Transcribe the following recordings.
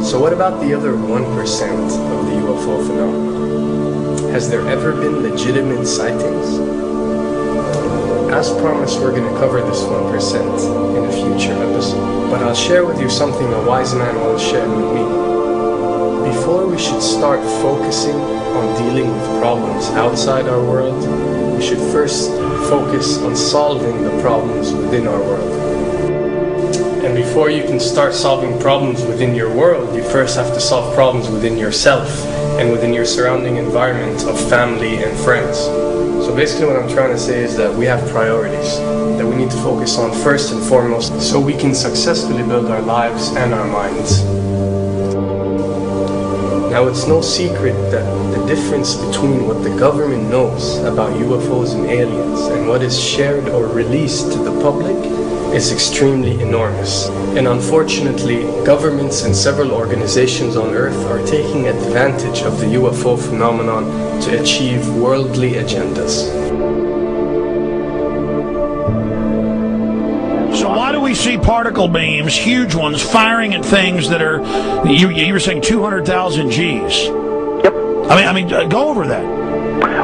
So what about the other 1% of the UFO phenomenon? Has there ever been legitimate sightings? As promised, we're going to cover this 1% in a future episode. But I'll share with you something a wise man once shared with me. Before we should start focusing on dealing with problems outside our world, we should first focus on solving the problems within our world. And before you can start solving problems within your world, you first have to solve problems within yourself and within your surrounding environment of family and friends. So basically what I'm trying to say is that we have priorities that we need to focus on first and foremost so we can successfully build our lives and our minds. Now, it's no secret that the difference between what the government knows about UFOs and aliens and what is shared or released to the public is extremely enormous. And unfortunately, governments and several organizations on Earth are taking advantage of the UFO phenomenon to achieve worldly agendas. So why do we see particle beams, huge ones, firing at things that are, you were saying 200,000 Gs? Yep. I mean, go over that.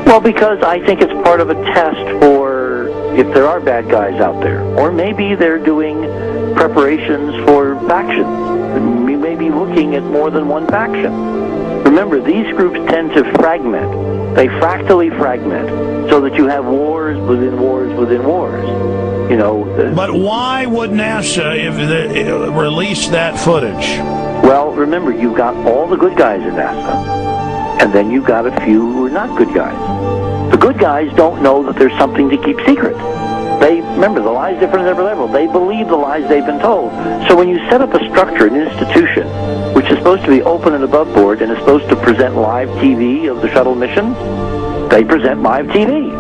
Well, because I think it's part of a test for if there are bad guys out there. Or maybe they're doing preparations for factions. We may be looking at more than one faction. Remember, these groups tend to fragment. They fractally fragment so that you have wars within wars within wars. You know. But why would NASA release that footage? Well, remember, you've got all the good guys in NASA, and then you've got a few who are not good guys. The good guys don't know that there's something to keep secret. They remember, the lie's different at every level. They believe the lies they've been told. So when you set up a structure, an institution, which is supposed to be open and above board and is supposed to present live TV of the shuttle mission, they present live TV.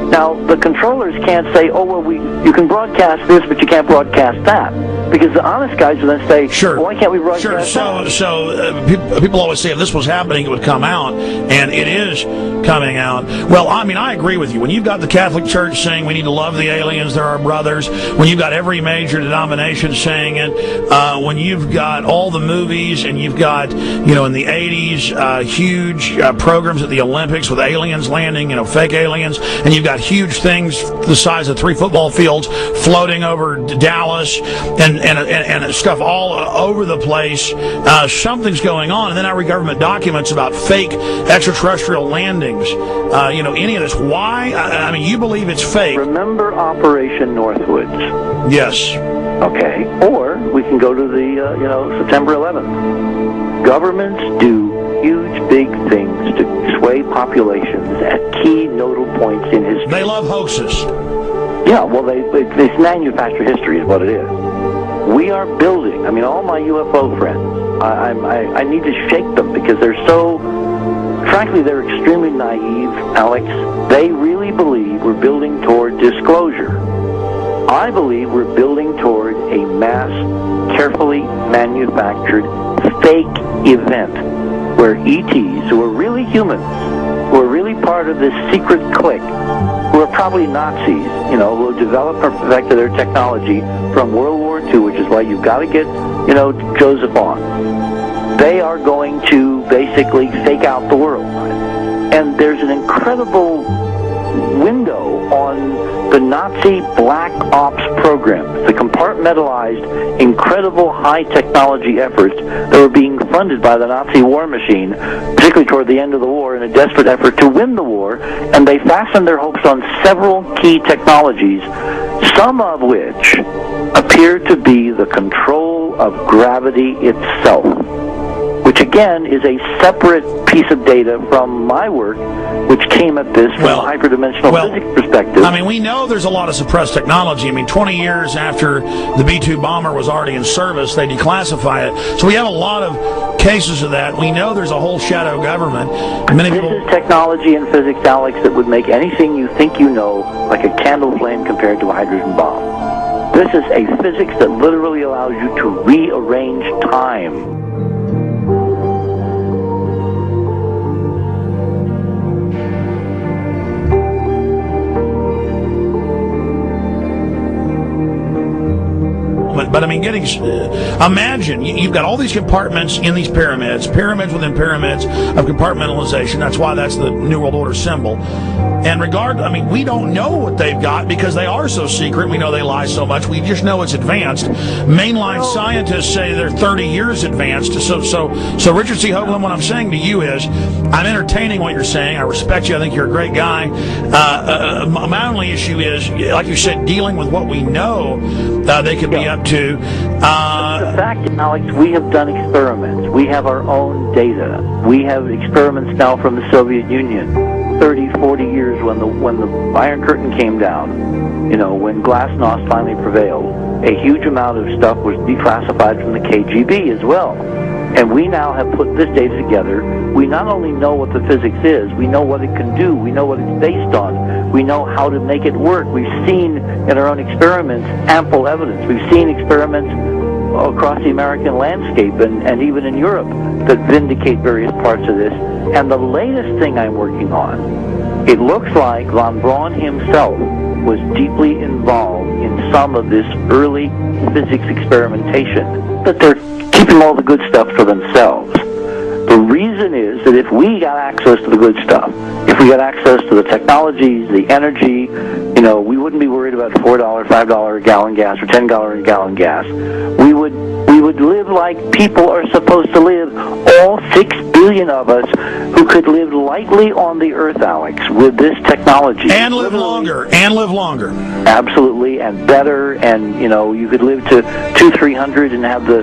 Now, the controllers can't say, oh, well, you can broadcast this, but you can't broadcast that. Because the honest guys will then say, sure. Well, why can't we broadcast that? So people always say if this was happening, it would come out, and it is coming out. Well, I mean, I agree with you. When you've got the Catholic Church saying we need to love the aliens, they're our brothers, when you've got every major denomination saying it, when you've got all the movies, and you've got, in the 80s, huge programs at the Olympics with aliens landing, fake aliens, and you've got huge things the size of 3 football fields floating over Dallas, and stuff all over the place. Something's going on, and then I read government documents about fake extraterrestrial landings. Any of this. Why? I mean, you believe it's fake. Remember Operation Northwoods? Yes. Okay. Or we can go to the, September 11th. Governments do huge, big things to sway populations at key nodal points in history. They love hoaxes. Yeah, well, they manufacture history is what it is. We are building, all my UFO friends, I need to shake them because they're so, frankly, they're extremely naive, Alex. They really believe we're building toward disclosure. I believe we're building toward a mass, carefully manufactured, fake event where ETs, who are really humans, who are really part of this secret clique, who are probably Nazis, who have developed or perfected their technology from World War II, which is why you've got to get, Joseph on. They are going to basically fake out the world. And there's an incredible window on the Nazi black ops program, the compartmentalized, incredible high technology efforts that were being funded by the Nazi war machine, particularly toward the end of the war, in a desperate effort to win the war, and they fastened their hopes on several key technologies, some of which appear to be the control of gravity itself, which again is a separate piece of data from my work, which came at this from a hyperdimensional physics perspective. I mean, we know there's a lot of suppressed technology. 20 years after the B-2 bomber was already in service, they declassify it. So we have a lot of cases of that. We know there's a whole shadow government. This is technology and physics, Alex, that would make anything you think you know like a candle flame compared to a hydrogen bomb. This is a physics that literally allows you to rearrange time. it. But I mean, imagine you've got all these compartments in these pyramids within pyramids of compartmentalization. That's why that's the New World Order symbol. And we don't know what they've got because they are so secret. We know they lie so much. We just know it's advanced. Mainline scientists say they're 30 years advanced. So Richard C. Hoagland, what I'm saying to you is, I'm entertaining what you're saying. I respect you. I think you're a great guy. My only issue is, like you said, dealing with what we know they could be up to. The fact, Alex, we have done experiments. We have our own data. We have experiments now from the Soviet Union. 30, 40 years when the Iron Curtain came down, when Glasnost finally prevailed, a huge amount of stuff was declassified from the KGB as well. And we now have put this data together. We not only know what the physics is, we know what it can do, we know what it's based on, we know how to make it work. We've seen in our own experiments ample evidence. We've seen experiments across the American landscape and even in Europe that vindicate various parts of this. And the latest thing I'm working on, it looks like von Braun himself was deeply involved in some of this early physics experimentation, but they're keeping all the good stuff for themselves. The reason is that if we got access to the good stuff, if we got access to the technologies, the energy, we wouldn't be worried about $4, $5 a gallon gas or $10 a gallon gas. We would live like people are supposed to live, all 6 billion of us who could live lightly on the earth, Alex, with this technology. And live longer. Absolutely, and better, and you could live to 200-300 and have the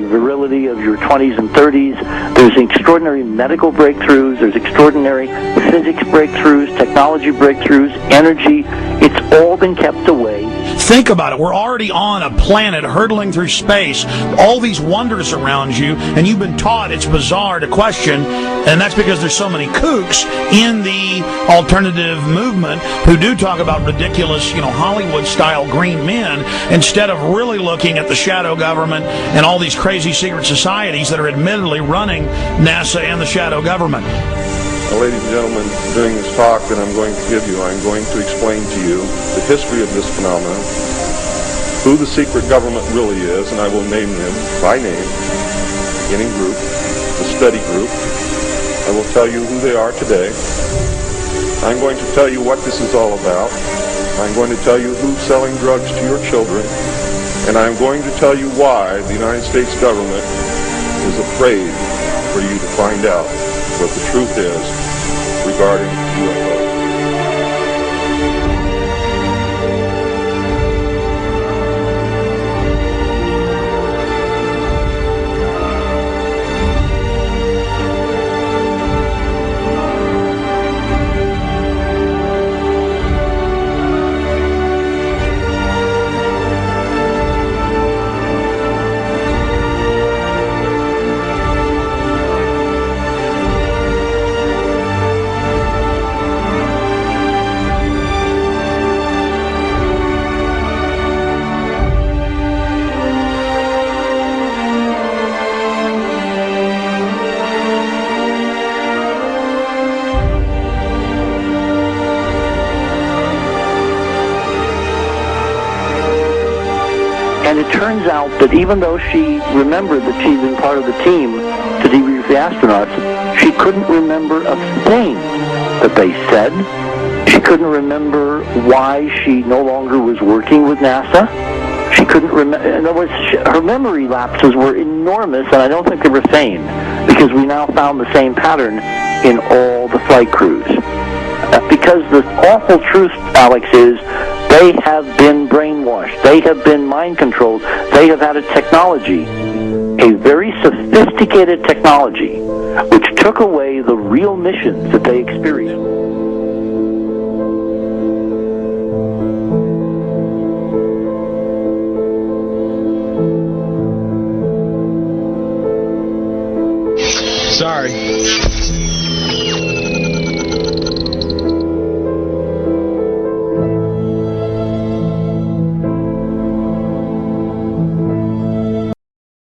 virility of your 20s and 30s. There's extraordinary medical breakthroughs, there's extraordinary physics breakthroughs, technology breakthroughs, energy. It's all been kept away. Think about it. We're already on a planet hurtling through space, all these wonders around you, and you've been taught it's bizarre to question, and that's because there's so many kooks in the alternative movement who do talk about ridiculous, Hollywood-style green men, instead of really looking at the shadow government and all these crazy secret societies that are admittedly running NASA and the shadow government. Now, ladies and gentlemen, during this talk that I'm going to give you, I'm going to explain to you the history of this phenomenon, who the secret government really is, and I will name them by name, beginning group, the study group. I will tell you who they are today. I'm going to tell you what this is all about. I'm going to tell you who's selling drugs to your children, and I'm going to tell you why the United States government is afraid for you to find out what the truth is regarding UFOs. And it turns out that even though she remembered that she'd been part of the team to debrief the astronauts, she couldn't remember a thing that they said. She couldn't remember why she no longer was working with NASA. She couldn't remember. In other words, her memory lapses were enormous, and I don't think they were feigned, because we now found the same pattern in all the flight crews. Because the awful truth, Alex, is they have been brainwashed. They have been mind controlled. They have had a technology, a very sophisticated technology, which took away the real missions that they experienced. Sorry.